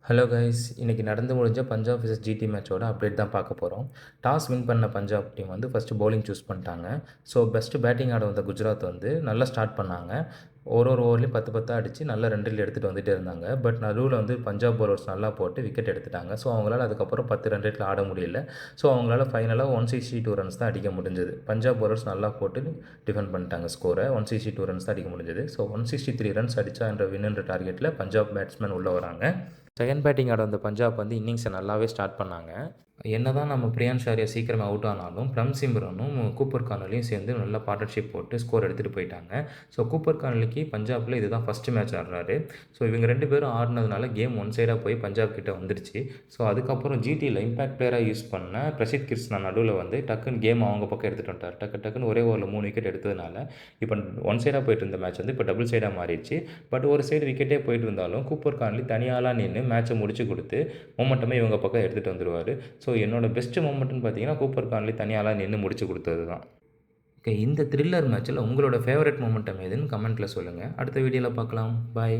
Hello guys, இன்னைக்கு நடந்து முடிஞ்ச பஞ்சாப் விசஸ் ஜிடி மேட்சோட அப்டேட் தான் பார்க்க போகிறோம். டாஸ் வின் பண்ண பஞ்சாப் டீம் வந்து ஃபஸ்ட்டு பவுலிங் சூஸ் பண்ணிட்டாங்க. ஸோ பெஸ்ட்டு பேட்டிங் ஆட வந்த குஜராத் வந்து நல்லா ஸ்டார்ட் பண்ணாங்க. ஒரு ஓவர்லேயும் 10 10 அடித்து நல்ல 2 ரன் எடுத்துகிட்டு வந்துகிட்டே இருந்தாங்க. பட் நடுவில் வந்து பஞ்சாப் பவுலர்ஸ் நல்லா போட்டு விக்கெட் எடுத்துட்டாங்க. ஸோ அவங்களால அதுக்கப்புறம் 10 ரன் ரேட்டில் ஆட முடியல. ஸோ அவங்களால ஃபைனலாக 162 ரன்ஸ் தான் அடிக்க முடிஞ்சது. பஞ்சாப் பவுலர்ஸ் நல்லா போட்டு டிஃபெண்ட் பண்ணிட்டாங்க ஸ்கோரை. 162 ரன்ஸ் தான் அடிக்க முடிஞ்சது. ஸோ 163 ரன்ஸ் அடித்தா என்ற வின்னுன்ற டார்கெட்டில் பஞ்சாப் பேட்ஸ்மேன் உள்ளே வராங்க. செகண்ட் பேட்டிங் ஆட வந்த பஞ்சாப் வந்து இன்னிங்ஸை நல்லாவே ஸ்டார்ட் பண்ணாங்க. என்ன தான் நம்ம பிரியான் ஷாரியா சீக்கிரமாக அவுட் ஆனாலும் பிரம் சிம்ரனும் கூப்பர் கார்னலியும் சேர்ந்து நல்லா பார்ட்னர்ஷிப் போட்டு ஸ்கோர் எடுத்துகிட்டு போயிட்டாங்க. ஸோ கூப்பர் கார்னலிக்கு பஞ்சாபில் இதுதான் ஃபஸ்ட்டு மேட்ச் ஆடுறாரு. ஸோ இவங்க 2 பேரும் ஆடினதுனால கேம் ஒன் சைடாக போய் பஞ்சாப் கிட்ட வந்துருச்சு. ஸோ அதுக்கப்புறம் ஜிடியில் இம்பாக்ட் பிளேயராக யூஸ் பண்ண பிரசித் கிருஷ்ணா நடுவில் வந்து டக்குன்னு கேம் அவங்க பக்கம் எடுத்துகிட்டு வந்துட்டார். டக்குன்னு ஒரே ஓவரில் 3 விக்கெட் எடுத்ததுனால இப்போ ஒன் சைடாக போயிட்டு இருந்த மேட்ச் வந்து இப்போ டபுள் சைடாக மாறிடுச்சு. பட் ஒரு சைடு விக்கெட்டே போயிட்டு இருந்தாலும் கூப்பர் கார்னலி தனியாளாக நின்று மேட்சை முடிச்சு கொடுத்து மொமெண்டமே இவங்க பக்கம் எடுத்துகிட்டு வந்துடுவார். ஸோ என்னோடய பெஸ்ட்டு மொமெண்ட்னு பார்த்தீங்கன்னா கூப்பர் கார்னலி தனியாளாக நின்று முடிச்சு கொடுத்தது தான். ஓகே, இந்த த்ரில்லர் மேட்ச்சில் உங்களோட ஃபேவரட் மொமெண்டம் எதுன்னு கமெண்ட்டில் சொல்லுங்கள். அடுத்த வீடியோவில் பார்க்கலாம். பாய்.